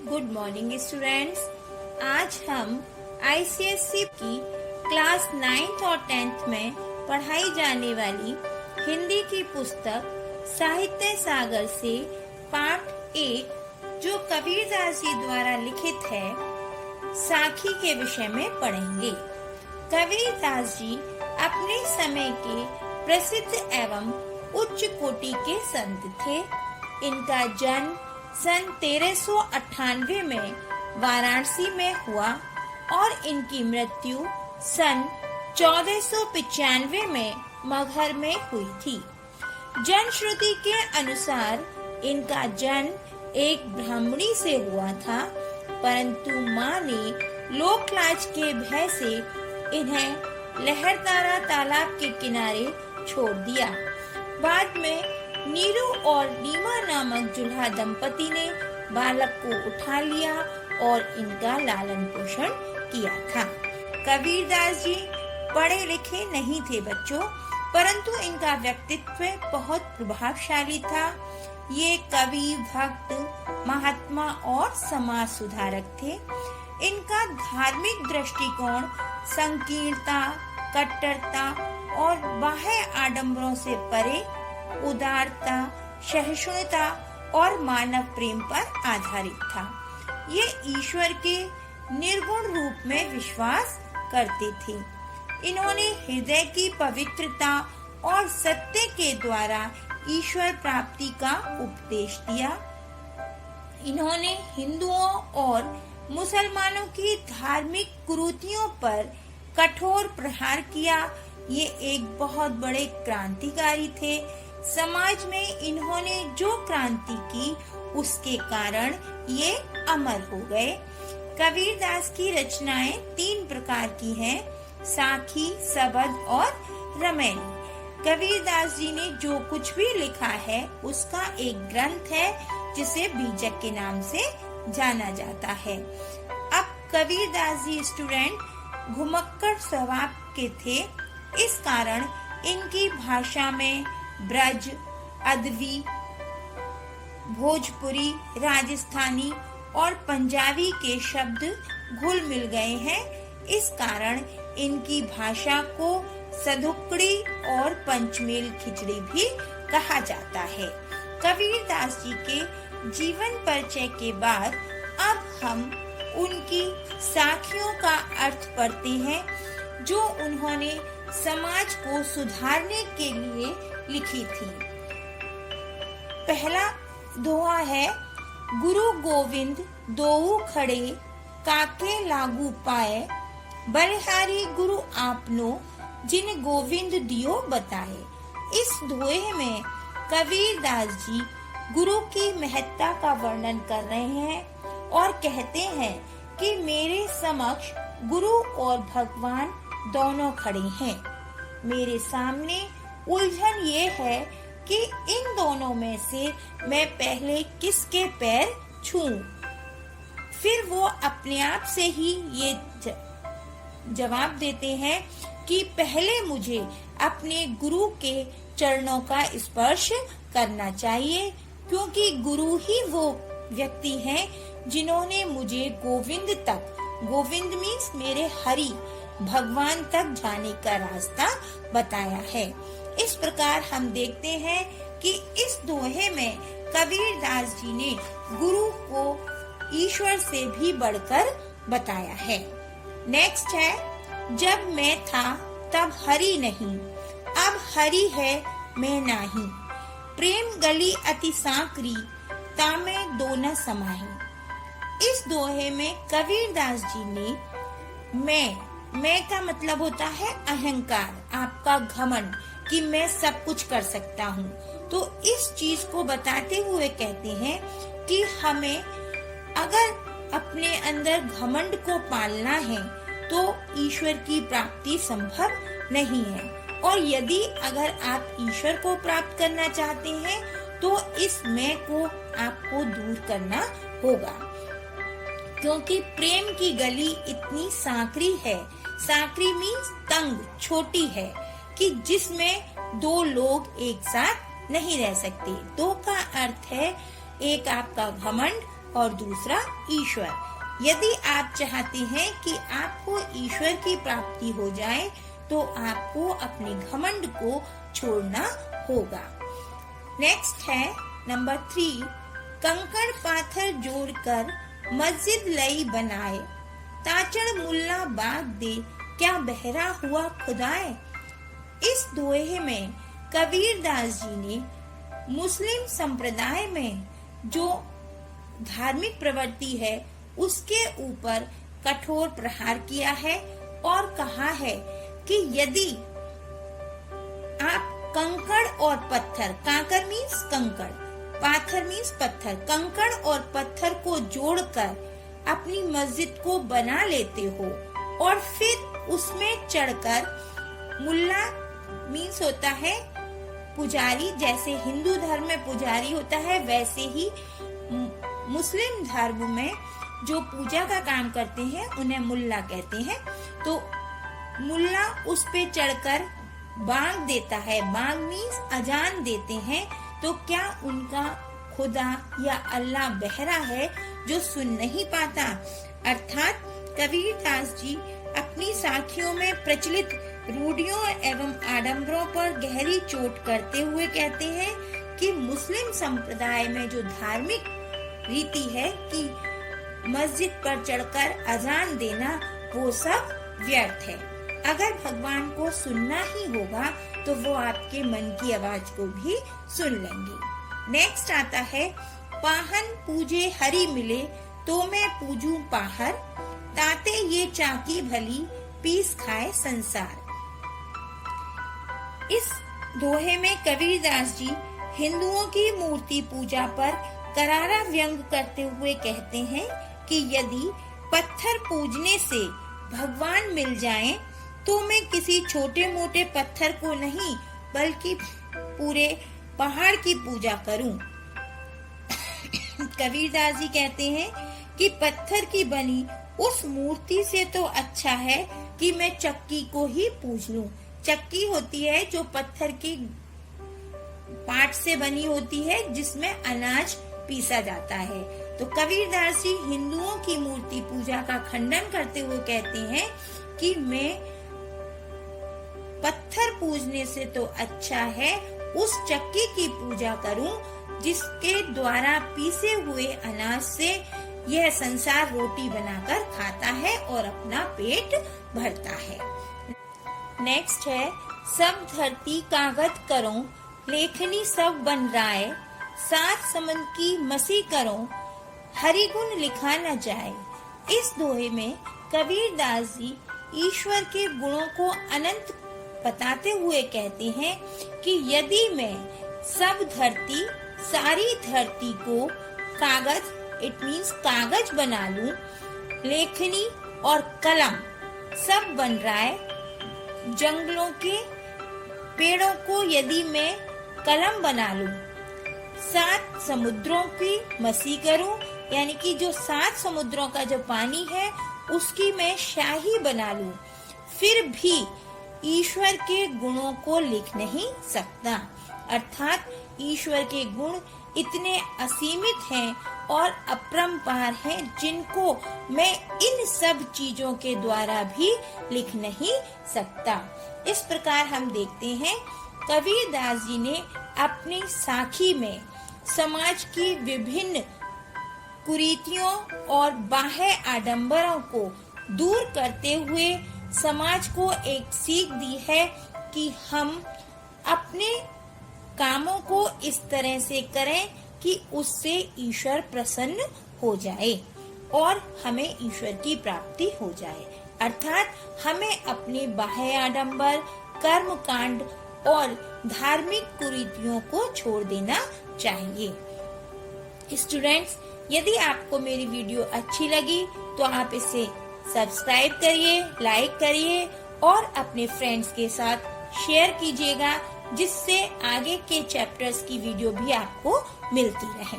Good morning students. आज हम ICSE की क्लास 9th और 10th में पढ़ाई जाने वाली हिंदी की पुस्तक साहित्य सागर से पाठ 1 जो कबीरदास जी द्वारा लिखित है साखी के विषय में पढ़ेंगे। कबीरदास जी अपने समय के प्रसिद्ध एवं उच्च कोटि के संत थे। इनका जन्म सन 1398 में वाराणसी में हुआ और इनकी मृत्यु सन 1495 में मगहर में हुई थी। जनश्रुति के अनुसार इनका जन्म एक ब्राह्मणी से हुआ था, परंतु माँ ने लोकलाज के भय से इन्हें लहरतारा तालाब के किनारे छोड़ दिया। बाद में नीरू और नीमा नामक जुल्हा दंपति ने बालक को उठा लिया और इनका लालन पोषण किया था। कबीरदास जी पढ़े लिखे नहीं थे बच्चों, परंतु इनका व्यक्तित्व बहुत प्रभावशाली था। ये कवि, भक्त, महात्मा और समाज सुधारक थे। इनका धार्मिक दृष्टिकोण संकीर्णता, कट्टरता और बाह्य आडंबरों से परे उदारता, सहिष्णुता और मानव प्रेम पर आधारित था। ये ईश्वर के निर्गुण रूप में विश्वास करते थे। इन्होंने हृदय की पवित्रता और सत्य के द्वारा ईश्वर प्राप्ति का उपदेश दिया। इन्होंने हिंदुओं और मुसलमानों की धार्मिक कुरीतियों पर कठोर प्रहार किया। ये एक बहुत बड़े क्रांतिकारी थे। समाज में इन्होंने जो क्रांति की उसके कारण ये अमर हो गए। कबीरदास की रचनाएं 3 प्रकार की हैं: साखी, सबद और रमैनी। कबीरदास जी ने जो कुछ भी लिखा है उसका एक ग्रंथ है जिसे बीजक के नाम से जाना जाता है। अब कबीरदास जी स्टूडेंट घुमक्कड़ स्वभाव के थे, इस कारण इनकी भाषा में ब्रज, अदवी, भोजपुरी, राजस्थानी और पंजाबी के शब्द घुल मिल गए हैं। इस कारण इनकी भाषा को सधुकड़ी और पंचमेल खिचड़ी भी कहा जाता है। कबीरदास जी के जीवन परिचय के बाद अब हम उनकी साखियों का अर्थ पढ़ते हैं जो उन्होंने समाज को सुधारने के लिए लिखी थी। पहला दोहा है: गुरु गोविंद दोऊ खड़े काके लागू पाए, बलिहारी गुरु आपनो जिन गोविंद दियो बताए। इस दोहे में कबीरदास जी गुरु की महत्ता का वर्णन कर रहे हैं और कहते हैं कि मेरे समक्ष गुरु और भगवान दोनों खड़े हैं। मेरे सामने उलझन ये है कि इन दोनों में से मैं पहले किसके पैर छूऊं। फिर वो अपने आप से ही ये जवाब देते हैं कि पहले मुझे अपने गुरु के चरणों का स्पर्श करना चाहिए, क्योंकि गुरु ही वो व्यक्ति हैं जिन्होंने मुझे गोविंद मीन्स मेरे हरि भगवान तक जाने का रास्ता बताया है। इस प्रकार हम देखते हैं कि इस दोहे में कबीरदास जी ने गुरु को ईश्वर से भी बढ़कर बताया है। नेक्स्ट है: जब मैं था तब हरि नहीं, अब हरि है मैं नाही। प्रेम गली अति सांकरी, तामे दो न समाही। इस दोहे में कबीरदास जी ने मैं का मतलब होता है अहंकार, आपका घमंड कि मैं सब कुछ कर सकता हूँ। तो इस चीज को बताते हुए कहते हैं कि हमें अगर अपने अंदर घमंड को पालना है तो ईश्वर की प्राप्ति संभव नहीं है, और यदि अगर आप ईश्वर को प्राप्त करना चाहते हैं तो इस मैं को आपको दूर करना होगा, क्योंकि प्रेम की गली इतनी सांकरी है। सांकरी मीन्स तंग, छोटी है, कि जिसमें 2 लोग एक साथ नहीं रह सकते। 2 का अर्थ है एक आपका घमंड और दूसरा ईश्वर। यदि आप चाहते हैं कि आपको ईश्वर की प्राप्ति हो जाए तो आपको अपने घमंड को छोड़ना होगा। नेक्स्ट है नंबर 3, कंकड़ पाथर जोड़कर मस्जिद लई बनाए, ताचड़ मुल्ला बाग दे क्या बहरा हुआ खुदाए। इस दोहे में कबीरदास जी ने मुस्लिम संप्रदाय में जो धार्मिक प्रवृत्ति है उसके ऊपर कठोर प्रहार किया है और कहा है कि यदि आप कंकड़ और पत्थर, कांकर मीन्स कंकड़, पाथर मीन्स पत्थर, कंकड़ और पत्थर को जोड़कर अपनी मस्जिद को बना लेते हो और फिर उसमें चढ़कर, मुल्ला मीन्स होता है पुजारी, जैसे हिंदू धर्म में पुजारी होता है वैसे ही मुस्लिम धर्म में जो पूजा का काम करते हैं उन्हें मुल्ला कहते हैं। तो मुल्ला उस पे चढ़कर बांग देता है, बांग मीन्स अजान देते हैं, तो क्या उनका खुदा या अल्लाह बहरा है जो सुन नहीं पाता। अर्थात कबीरदास जी अपनी साखियों में प्रचलित रूढ़ियों एवं आडंबरों पर गहरी चोट करते हुए कहते हैं कि मुस्लिम संप्रदाय में जो धार्मिक रीति है कि मस्जिद पर चढ़कर अजान देना, वो सब व्यर्थ है। अगर भगवान को सुनना ही होगा तो वो आपके मन की आवाज को भी सुन लेंगे। नेक्स्ट आता है, पाहन पूजे हरि मिले तो मैं पूजूं पाहर, ताते ये चाकी भली पीस खाए संसार। इस दोहे में कबीरदास जी हिंदुओं की मूर्ति पूजा पर करारा व्यंग करते हुए कहते हैं कि यदि पत्थर पूजने से भगवान मिल जाएं, तो मैं किसी छोटे मोटे पत्थर को नहीं बल्कि पूरे पहाड़ की पूजा करूं। कबीरदास जी कहते हैं कि पत्थर की बनी उस मूर्ति से तो अच्छा है कि मैं चक्की को ही पूज लूं। चक्की होती है जो पत्थर की पाट से बनी होती है जिसमें अनाज पीसा जाता है। तो कबीरदास जी हिंदुओं की मूर्ति पूजा का खंडन करते हुए कहते हैं कि मैं पत्थर पूजने से तो अच्छा है उस चक्की की पूजा करूं जिसके द्वारा पीसे हुए अनाज से यह संसार रोटी बनाकर खाता है और अपना पेट भरता है। नेक्स्ट है, सब धरती कागज करो, लेखनी सब बन राय, सात समन की मसी करो, हरि गुण लिखा न जाए। इस दोहे में कबीरदास जी ईश्वर के गुणों को अनंत बताते हुए कहते हैं कि यदि मैं सब धरती, सारी धरती को कागज, इट मीन्स कागज बना लूं, लेखनी और कलम सब बन रहा है, जंगलों के पेड़ों को यदि मैं कलम बना लूं, 7 समुद्रों की मसी करूं, यानी कि जो 7 समुद्रों का जो पानी है उसकी मैं शाही बना लूं, फिर भी ईश्वर के गुणों को लिख नहीं सकता। अर्थात ईश्वर के गुण इतने असीमित हैं और अपरंपार हैं जिनको मैं इन सब चीजों के द्वारा भी लिख नहीं सकता। इस प्रकार हम देखते हैं कबीरदास जी ने अपनी साखी में समाज की विभिन्न कुरीतियों और बाह्य आडंबरों को दूर करते हुए समाज को एक सीख दी है कि हम अपने कामों को इस तरह से करें कि उससे ईश्वर प्रसन्न हो जाए और हमें ईश्वर की प्राप्ति हो जाए। अर्थात हमें अपने बाह्य आडंबर, कर्म कांड और धार्मिक कुरीतियों को छोड़ देना चाहिए। स्टूडेंट्स, यदि आपको मेरी वीडियो अच्छी लगी तो आप इसे सब्सक्राइब करिए, लाइक करिए और अपने फ्रेंड्स के साथ शेयर कीजिएगा, जिससे आगे के चैप्टर्स की वीडियो भी आपको मिलती रहे।